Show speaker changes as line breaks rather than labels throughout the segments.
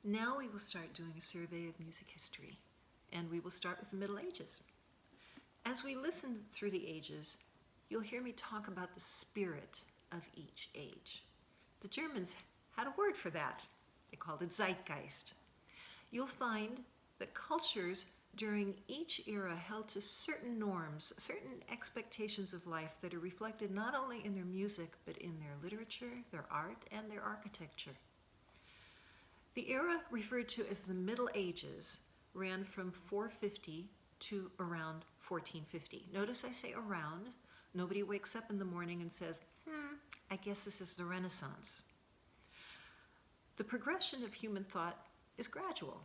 Now we will start doing a survey of music history, and we will start with the Middle Ages. As we listen through the ages, you'll hear me talk about the spirit of each age. The Germans had a word for that. They called it Zeitgeist. You'll find that cultures during each era held to certain norms, certain expectations of life that are reflected not only in their music, but in their literature, their art, and their architecture. The era referred to as the Middle Ages ran from 450 to around 1450. Notice I say around. Nobody wakes up in the morning and says, I guess this is the Renaissance. The progression of human thought is gradual.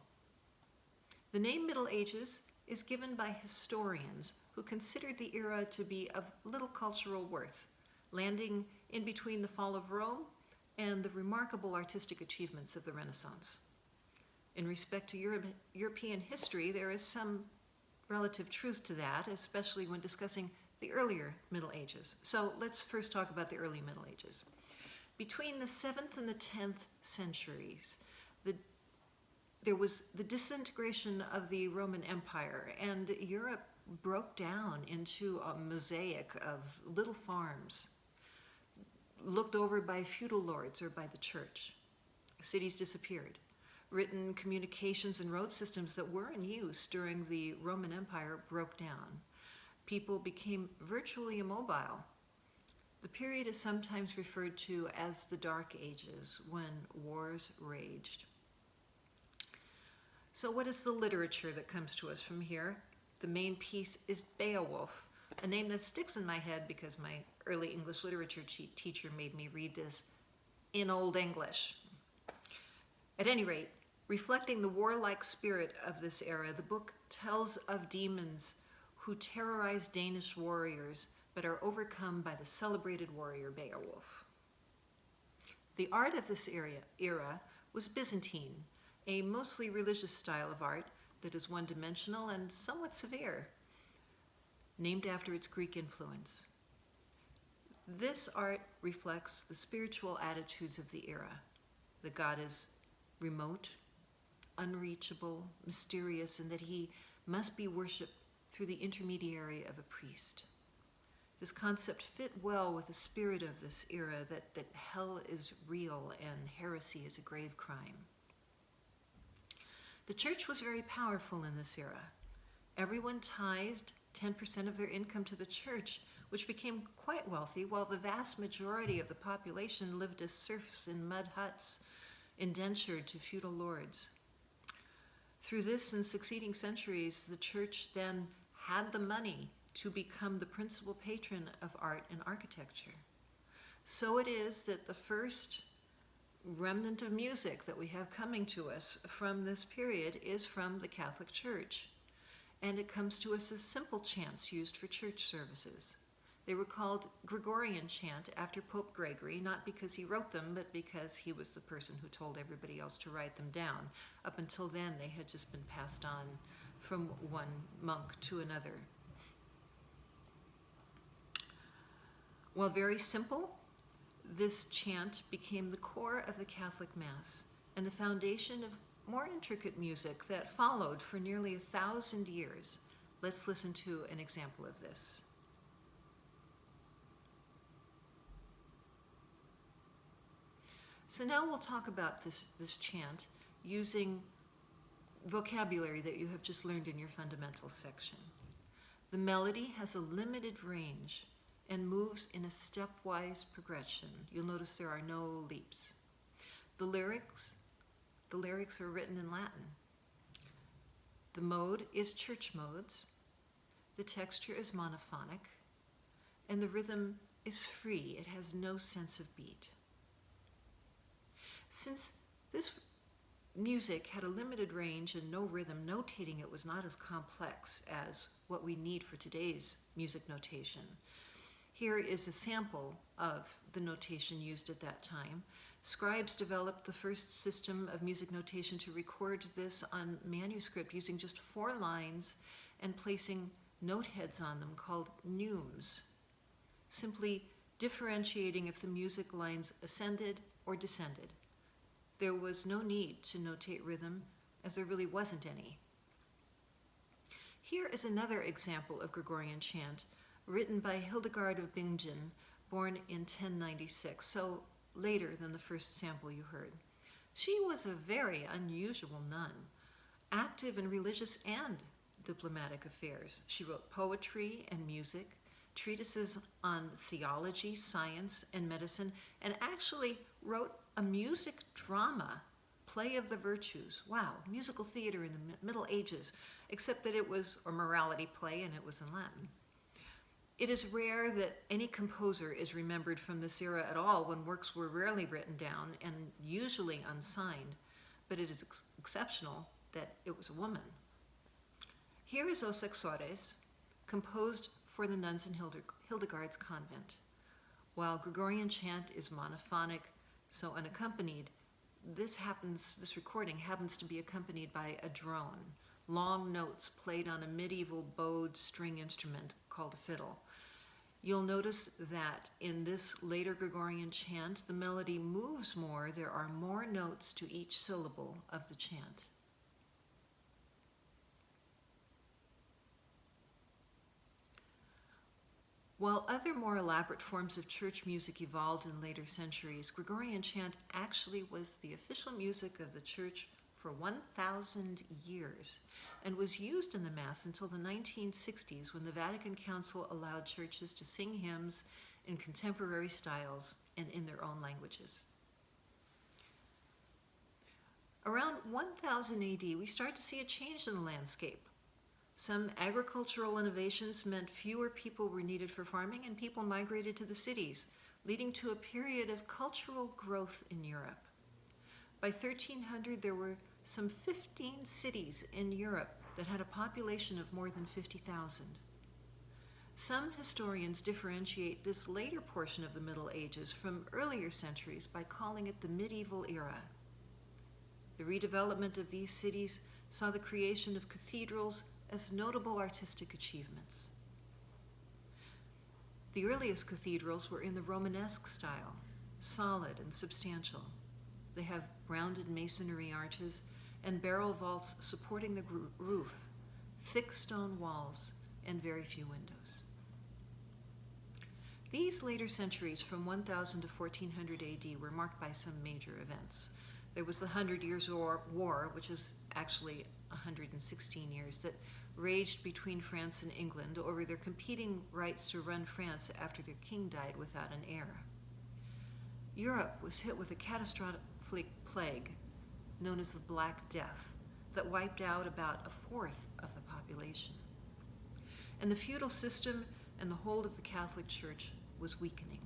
The name Middle Ages is given by historians who considered the era to be of little cultural worth, landing in between the fall of Rome and the remarkable artistic achievements of the Renaissance. In respect to European history, there is some relative truth to that, especially when discussing the earlier Middle Ages. So let's first talk about the early Middle Ages. Between the 7th and the 10th centuries, there was the disintegration of the Roman Empire, and Europe broke down into a mosaic of little farms looked over by feudal lords or by the church. Cities disappeared. Written communications and road systems that were in use during the Roman Empire broke down. People became virtually immobile. The period is sometimes referred to as the Dark Ages, when wars raged. So what is the literature that comes to us from here? The main piece is Beowulf, a name that sticks in my head because my early English literature teacher made me read this in Old English. At any rate, reflecting the warlike spirit of this era, the book tells of demons who terrorize Danish warriors but are overcome by the celebrated warrior Beowulf. The art of this era was Byzantine, a mostly religious style of art that is one-dimensional and somewhat severe, named after its Greek influence. This art reflects the spiritual attitudes of the era. The god is remote, unreachable, mysterious, and that he must be worshipped through the intermediary of a priest. This concept fit well with the spirit of this era, that hell is real and heresy is a grave crime. The church was very powerful in this era. Everyone tithed 10% of their income to the church, which became quite wealthy, while the vast majority of the population lived as serfs in mud huts, indentured to feudal lords. Through this and succeeding centuries, the church then had the money to become the principal patron of art and architecture. So it is that the first remnant of music that we have coming to us from this period is from the Catholic Church. And it comes to us as simple chants used for church services. They were called Gregorian chant after Pope Gregory, not because he wrote them, but because he was the person who told everybody else to write them down. Up until then, they had just been passed on from one monk to another. While very simple, this chant became the core of the Catholic Mass and the foundation of more intricate music that followed for nearly 1,000 years. Let's listen to an example of this. So now we'll talk about this chant using vocabulary that you have just learned in your fundamentals section. The melody has a limited range and moves in a stepwise progression. You'll notice there are no leaps. The lyrics are written in Latin. The mode is church modes. The texture is monophonic. And the rhythm is free. It has no sense of beat. Since this music had a limited range and no rhythm, notating it was not as complex as what we need for today's music notation. Here is a sample of the notation used at that time. Scribes developed the first system of music notation to record this on manuscript using just 4 lines and placing note heads on them called neumes, simply differentiating if the music lines ascended or descended. There was no need to notate rhythm, as there really wasn't any. Here is another example of Gregorian chant, written by Hildegard of Bingen, born in 1096, so later than the first sample you heard. She was a very unusual nun, active in religious and diplomatic affairs. She wrote poetry and music, treatises on theology, science, and medicine, and actually wrote a music drama, Play of the Virtues. Wow, musical theater in the Middle Ages, except that it was a morality play and it was in Latin. It is rare that any composer is remembered from this era at all, when works were rarely written down and usually unsigned, but it is exceptional that it was a woman. Here is Os Exores, composed for the nuns in Hildegard's convent. While Gregorian chant is monophonic, so unaccompanied, this recording happens to be accompanied by a drone, long notes played on a medieval bowed string instrument called a fiddle. You'll notice that in this later Gregorian chant, the melody moves more. There are more notes to each syllable of the chant. While other more elaborate forms of church music evolved in later centuries, Gregorian chant actually was the official music of the church for 1,000 years and was used in the Mass until the 1960s, when the Vatican Council allowed churches to sing hymns in contemporary styles and in their own languages. Around 1000 AD, we start to see a change in the landscape. Some agricultural innovations meant fewer people were needed for farming, and people migrated to the cities, leading to a period of cultural growth in Europe. By 1300, there were some 15 cities in Europe that had a population of more than 50,000. Some historians differentiate this later portion of the Middle Ages from earlier centuries by calling it the medieval era. The redevelopment of these cities saw the creation of cathedrals as notable artistic achievements. The earliest cathedrals were in the Romanesque style, solid and substantial. They have rounded masonry arches and barrel vaults supporting the roof, thick stone walls, and very few windows. These later centuries from 1000 to 1400 AD were marked by some major events. There was the 100 Years' War, which was actually 116 years, that raged between France and England over their competing rights to run France after their king died without an heir. Europe was hit with a catastrophic plague known as the Black Death that wiped out about a fourth of the population. And the feudal system and the hold of the Catholic Church was weakening.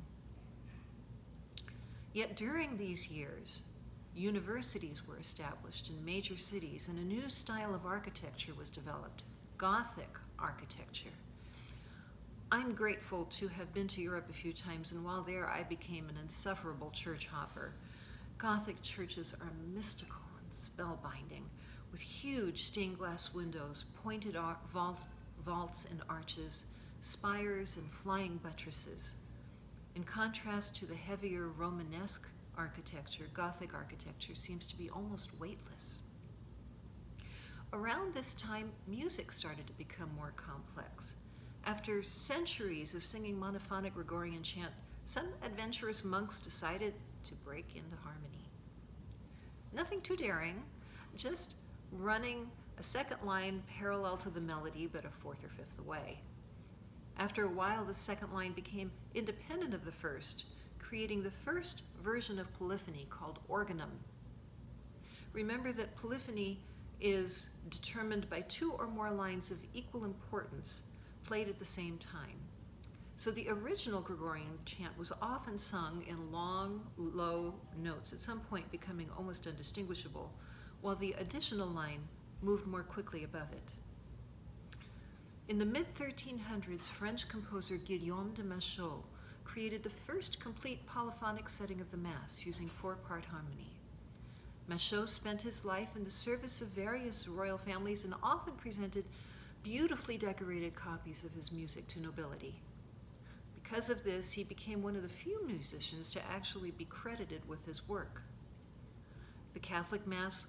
Yet during these years, universities were established in major cities, and a new style of architecture was developed, Gothic architecture. I'm grateful to have been to Europe a few times, and while there I became an insufferable church hopper. Gothic churches are mystical and spellbinding, with huge stained glass windows, pointed vaults and arches, spires and flying buttresses. In contrast to the heavier Romanesque architecture, Gothic architecture seems to be almost weightless. Around this time, music started to become more complex. After centuries of singing monophonic Gregorian chant, some adventurous monks decided to break into harmony. Nothing too daring, just running a second line parallel to the melody, but a fourth or fifth away. After a while, the second line became independent of the first, creating the first version of polyphony called organum. Remember that polyphony is determined by two or more lines of equal importance played at the same time. So the original Gregorian chant was often sung in long, low notes, at some point becoming almost undistinguishable, while the additional line moved more quickly above it. In the mid-1300s, French composer Guillaume de Machaut created the first complete polyphonic setting of the Mass using four-part harmony. Machaut spent his life in the service of various royal families and often presented beautifully decorated copies of his music to nobility. Because of this, he became one of the few musicians to actually be credited with his work. The Catholic Mass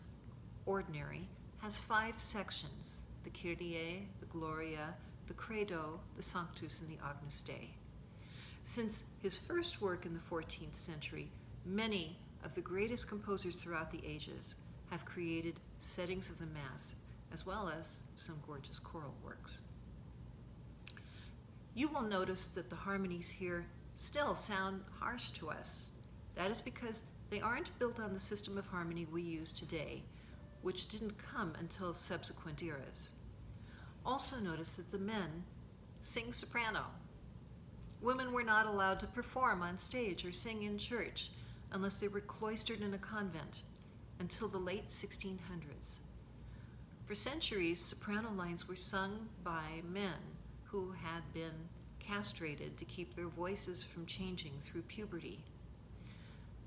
Ordinary has 5 sections: the Kyrie, the Gloria, the Credo, the Sanctus, and the Agnus Dei. Since his first work in the 14th century, many of the greatest composers throughout the ages have created settings of the Mass, as well as some gorgeous choral works. You will notice that the harmonies here still sound harsh to us. That is because they aren't built on the system of harmony we use today, which didn't come until subsequent eras. Also notice that the men sing soprano. Women were not allowed to perform on stage or sing in church unless they were cloistered in a convent until the late 1600s. For centuries, soprano lines were sung by men who had been castrated to keep their voices from changing through puberty.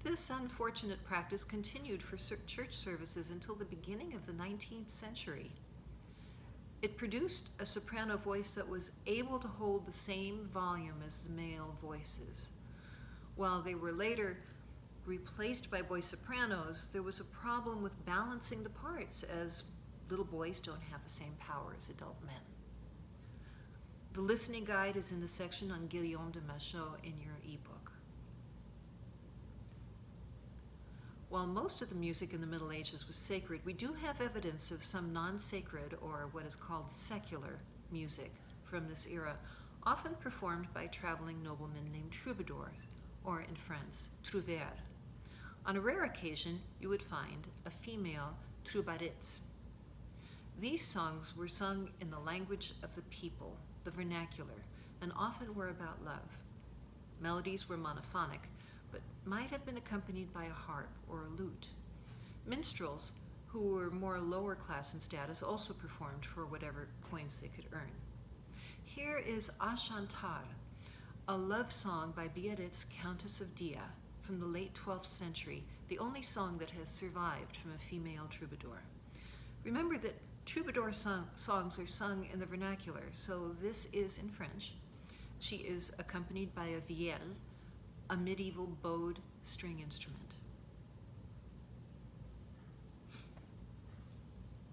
This unfortunate practice continued for church services until the beginning of the 19th century. It produced a soprano voice that was able to hold the same volume as the male voices. While they were later replaced by boy sopranos, there was a problem with balancing the parts, as little boys don't have the same power as adult men. The listening guide is in the section on Guillaume de Machaut in your ebook. While most of the music in the Middle Ages was sacred, we do have evidence of some non-sacred, or what is called secular, music from this era, often performed by traveling noblemen named troubadours, or in France, trouvères. On a rare occasion, you would find a female troubadourette. These songs were sung in the language of the people, the vernacular, and often were about love. Melodies were monophonic, but might have been accompanied by a harp or a lute. Minstrels, who were more lower class in status, also performed for whatever coins they could earn. Here is A Chantar, a love song by Biarritz, Countess of Dia, from the late 12th century, the only song that has survived from a female troubadour. Remember that troubadour songs are sung in the vernacular, so this is in French. She is accompanied by a vielle, a medieval bowed string instrument.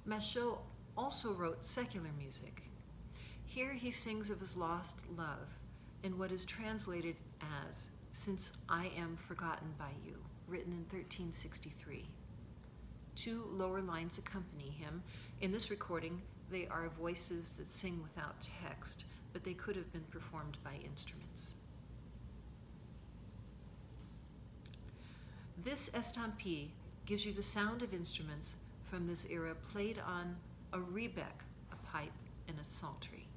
Machaut also wrote secular music. Here he sings of his lost love in what is translated as "Since I Am Forgotten by You," written in 1363. 2 lower lines accompany him. In this recording, they are voices that sing without text, but they could have been performed by instruments. This estampille gives you the sound of instruments from this era played on a rebec, a pipe, and a psaltery.